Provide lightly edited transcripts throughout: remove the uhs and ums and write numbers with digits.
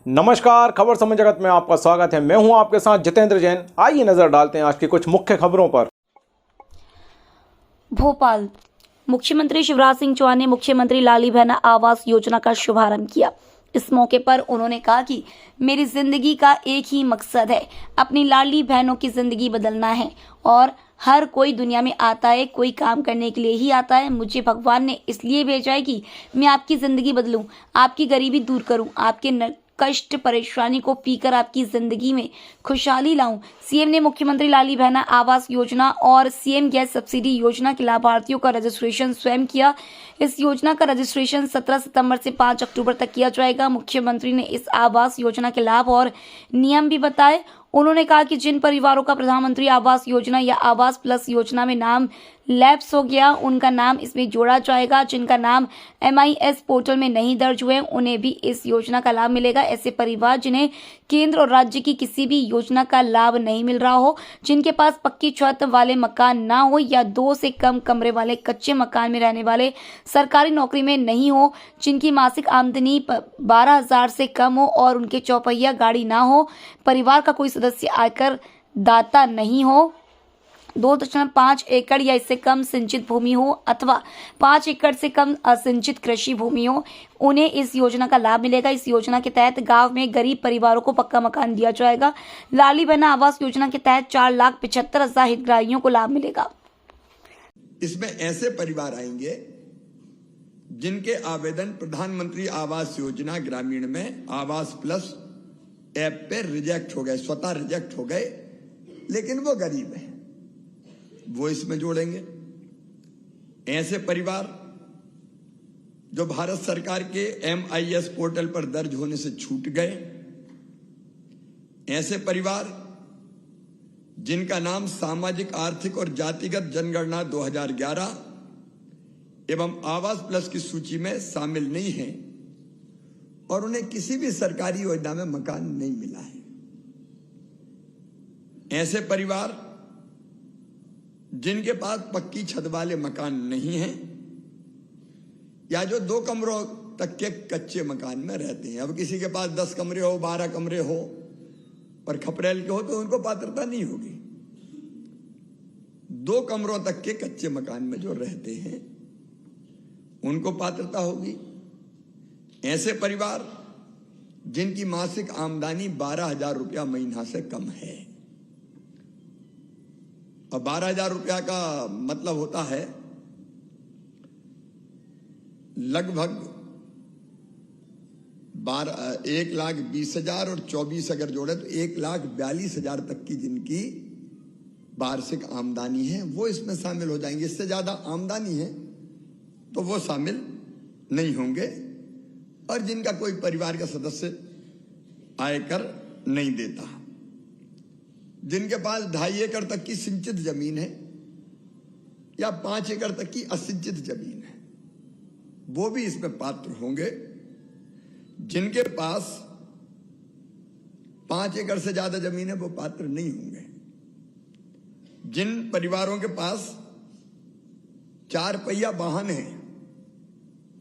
नमस्कार, खबर समय जगत में आपका स्वागत है। मैं हूं आपके साथ जितेंद्र जैन। आइए नजर डालते हैं आज की कुछ मुख्य खबरों पर। भोपाल मुख्यमंत्री शिवराज सिंह चौहान ने मुख्यमंत्री लाली बहना आवास योजना का शुभारंभ किया। इस मौके पर उन्होंने कहा कि मेरी जिंदगी का एक ही मकसद है, अपनी लाडली बहनों की जिंदगी बदलना है। और हर कोई दुनिया में आता है, कोई काम करने के लिए ही आता है। मुझे भगवान ने इसलिए भेजा है कि मैं आपकी जिंदगी बदलूं, आपकी गरीबी दूर करूं, आपके कष्ट परेशानी को पीकर आपकी जिंदगी में खुशहाली लाऊं। सीएम ने मुख्यमंत्री लाली बहना आवास योजना और सीएम गैस सब्सिडी योजना के लाभार्थियों का रजिस्ट्रेशन स्वयं किया। इस योजना का रजिस्ट्रेशन 17 सितंबर से 5 अक्टूबर तक किया जाएगा। मुख्यमंत्री ने इस आवास योजना के लाभ और नियम भी बताए। उन्होंने कहा कि जिन परिवारों का प्रधानमंत्री आवास योजना या आवास प्लस योजना में नाम लैप्स हो गया, उनका नाम इसमें जोड़ा जाएगा। जिनका नाम MIS पोर्टल में नहीं दर्ज हुए, उन्हें भी इस योजना का लाभ मिलेगा। ऐसे परिवार जिन्हें केंद्र और राज्य की किसी भी योजना का लाभ नहीं मिल रहा हो, जिनके पास पक्की छत वाले मकान ना हो या 2 से कम कमरे वाले कच्चे मकान में रहने वाले, सरकारी नौकरी में नहीं हो, जिनकी मासिक आमदनी 12,000 से कम हो और उनके चौपहिया गाड़ी ना हो, परिवार का कोई सदस्य आयकर दाता नहीं हो, 2.5 एकड़ या इससे कम सिंचित भूमि हो अथवा 5 एकड़ से कम असिंचित कृषि भूमि हो, उन्हें इस योजना का लाभ मिलेगा। इस योजना के तहत गांव में गरीब परिवारों को पक्का मकान दिया जाएगा। लाली बहना आवास योजना के तहत 4,75,000 हितग्राहियों को लाभ मिलेगा। इसमें ऐसे परिवार आएंगे जिनके आवेदन प्रधानमंत्री आवास योजना ग्रामीण में आवास प्लस ऐप पे रिजेक्ट हो गए, स्वतः रिजेक्ट हो गए, लेकिन वो गरीब है, वो इसमें जोड़ेंगे। ऐसे परिवार जो भारत सरकार के MIS पोर्टल पर दर्ज होने से छूट गए, ऐसे परिवार जिनका नाम सामाजिक आर्थिक और जातिगत जनगणना 2011 एवं आवास प्लस की सूची में शामिल नहीं है और उन्हें किसी भी सरकारी योजना में मकान नहीं मिला है। ऐसे परिवार जिनके पास पक्की छत वाले मकान नहीं हैं या जो 2 कमरों तक के कच्चे मकान में रहते हैं। अब किसी के पास 10 कमरे हो, 12 कमरे हो और खपरेल के हो तो उनको पात्रता नहीं होगी। 2 कमरों तक के कच्चे मकान में जो रहते हैं उनको पात्रता होगी। ऐसे परिवार जिनकी मासिक आमदनी 12,000 रुपया महीना से कम है, और 12,000 रुपया का मतलब होता है लगभग 1,20,000 और 24 अगर जोड़े तो 1,42,000 तक की जिनकी वार्षिक आमदनी है वो इसमें शामिल हो जाएंगे। इससे ज्यादा आमदनी है तो वो शामिल नहीं होंगे। और जिनका कोई परिवार का सदस्य आयकर नहीं देता, जिनके पास 2.5 एकड़ तक की सिंचित जमीन है या 5 एकड़ तक की असिंचित जमीन है, वो भी इसमें पात्र होंगे। जिनके पास 5 एकड़ से ज्यादा जमीन है वो पात्र नहीं होंगे। जिन परिवारों के पास 4 पहिया वाहन है,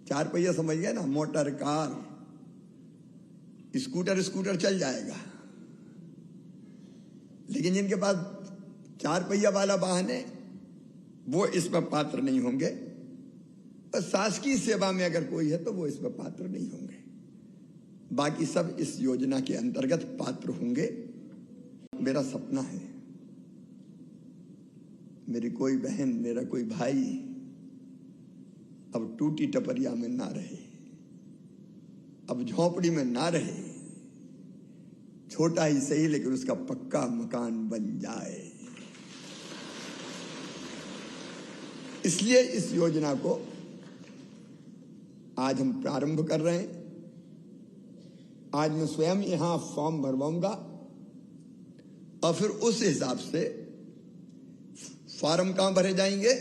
4 पहिया समझ गए ना, मोटर, कार, स्कूटर चल जाएगा, लेकिन जिनके पास 4 पहिया वाला वाहन है वो इसमें पात्र नहीं होंगे। और शासकीय सेवा में अगर कोई है तो वो इसमें पात्र नहीं होंगे। बाकी सब इस योजना के अंतर्गत पात्र होंगे। मेरा सपना है मेरी कोई बहन, मेरा कोई भाई अब टूटी टपरिया में ना रहे, अब झोपड़ी में ना रहे, छोटा ही सही लेकिन उसका पक्का मकान बन जाए। इसलिए इस योजना को आज हम प्रारंभ कर रहे हैं। आज मैं स्वयं यहां फॉर्म भरवाऊंगा और फिर उस हिसाब से फॉर्म कहां भरे जाएंगे?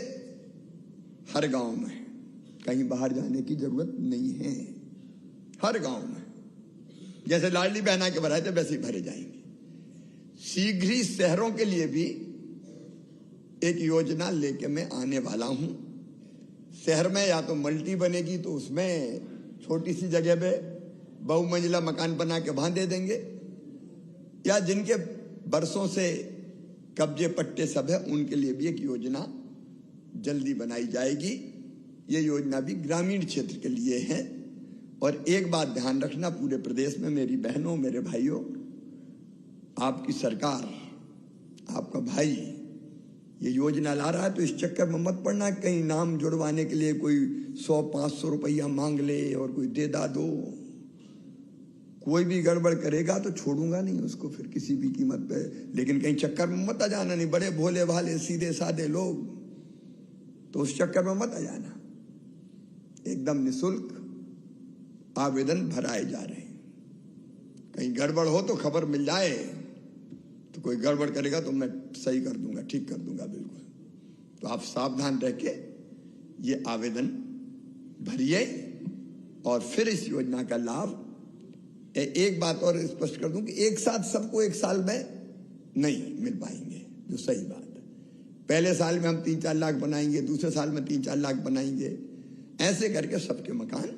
हर गांव में, कहीं बाहर जाने की जरूरत नहीं है। हर गांव में जैसे लाडली बहना के भराए थे वैसे ही भरे जाएंगे। शीघ्र ही शहरों के लिए भी एक योजना लेके मैं आने वाला हूं। शहर में या तो मल्टी बनेगी तो उसमें छोटी सी जगह पे बहुमंजिला मकान बना के वहां दे देंगे, या जिनके बरसों से कब्जे पट्टे सब है उनके लिए भी एक योजना जल्दी बनाई जाएगी। ये योजना भी ग्रामीण क्षेत्र के लिए है। और एक बात ध्यान रखना, पूरे प्रदेश में मेरी बहनों, मेरे भाइयों, आपकी सरकार, आपका भाई ये योजना ला रहा है, तो इस चक्कर में मत पड़ना कहीं नाम जुड़वाने के लिए कोई 100-500 रुपया मांग ले और कोई दे दो। कोई भी गड़बड़ करेगा तो छोड़ूंगा नहीं उसको फिर किसी भी कीमत पे। लेकिन कहीं चक्कर में मत आ जाना, नहीं बड़े भोले भाले सीधे साधे लोग, तो उस चक्कर में मत आ जाना। एकदम निःशुल्क आवेदन भराए जा रहे हैं। कहीं गड़बड़ हो तो खबर मिल जाए, तो कोई गड़बड़ करेगा तो मैं सही कर दूंगा, ठीक कर दूंगा बिल्कुल। तो आप सावधान रह के ये आवेदन भरिए और फिर इस योजना का लाभ। एक बात और स्पष्ट कर दूं कि एक साथ सबको एक साल में नहीं मिल पाएंगे, जो सही बात है। पहले साल में हम 3-4 लाख बनाएंगे, दूसरे साल में 3-4 लाख बनाएंगे, ऐसे करके सबके मकान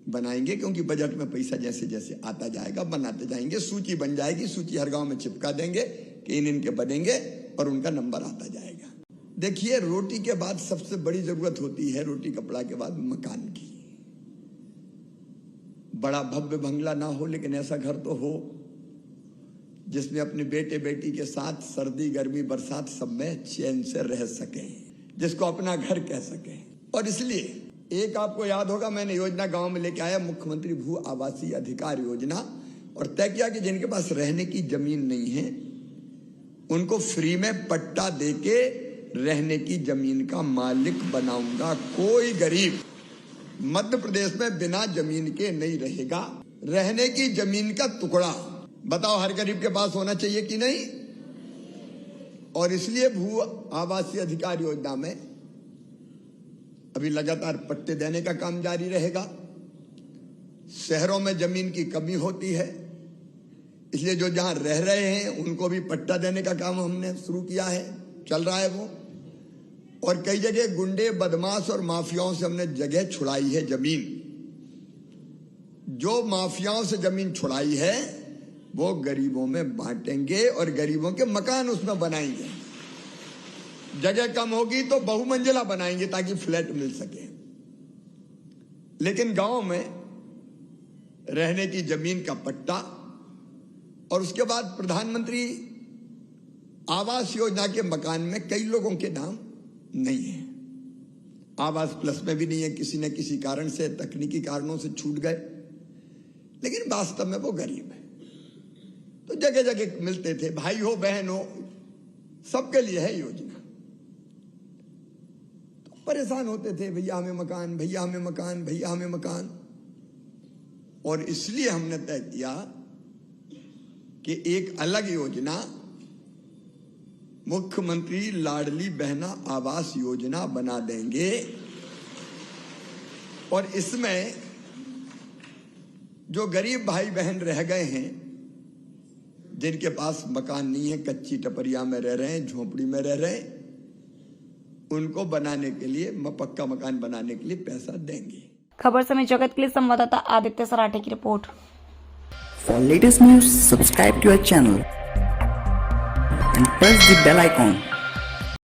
बनाएंगे। क्योंकि बजट में पैसा जैसे जैसे आता जाएगा बनाते जाएंगे, सूची बन जाएगी, सूची हर गांव में चिपका देंगे कि इनके बनेंगे और उनका नंबर आता जाएगा। देखिए, रोटी के बाद सबसे बड़ी जरूरत होती है, रोटी कपड़ा के बाद मकान की। बड़ा भव्य बंगला ना हो, लेकिन ऐसा घर तो हो जिसमें अपने बेटे बेटी के साथ सर्दी गर्मी बरसात सब में चैन से रह सके, जिसको अपना घर कह सके। और इसलिए एक आपको याद होगा, मैंने योजना गांव में लेके आया, मुख्यमंत्री भू आवासीय अधिकार योजना, और तय किया कि जिनके पास रहने की जमीन नहीं है उनको फ्री में पट्टा देके रहने की जमीन का मालिक बनाऊंगा। कोई गरीब मध्य प्रदेश में बिना जमीन के नहीं रहेगा। रहने की जमीन का टुकड़ा बताओ हर गरीब के पास होना चाहिए कि नहीं? और इसलिए भू आवासीय अधिकार योजना में अभी लगातार पट्टे देने का काम जारी रहेगा। शहरों में जमीन की कमी होती है, इसलिए जो जहां रह रहे हैं उनको भी पट्टा देने का काम हमने शुरू किया है, चल रहा है वो। और कई जगह गुंडे बदमाश और माफियाओं से हमने जगह छुड़ाई है जमीन। जो माफियाओं से जमीन छुड़ाई है वो गरीबों में बांटेंगे और गरीबों के मकान उसमें बनाएंगे। जगह कम होगी तो बहुमंजिला बनाएंगे ताकि फ्लैट मिल सके। लेकिन गांव में रहने की जमीन का पट्टा, और उसके बाद प्रधानमंत्री आवास योजना के मकान में कई लोगों के नाम नहीं है। आवास प्लस में भी नहीं है, किसी न किसी कारण से, तकनीकी कारणों से छूट गए, लेकिन वास्तव में वो गरीब है। तो जगह जगह मिलते थे, भाई हो बहन हो सबके लिए है योजना। तो परेशान होते थे, भैया हमें मकान, भैया हमें मकान, भैया हमें मकान। और इसलिए हमने तय किया कि एक अलग योजना, मुख्यमंत्री लाडली बहना आवास योजना बना देंगे। और इसमें जो गरीब भाई बहन रह गए हैं, जिनके पास मकान नहीं है, कच्ची टपरिया में रह रहे हैं, झोपड़ी में रह रहे हैं, उनको बनाने के लिए, पक्का मकान बनाने के लिए पैसा देंगे। खबर समय जगत के लिए संवाददाता आदित्य सराठे की report. For latest news, subscribe to our channel and press the bell icon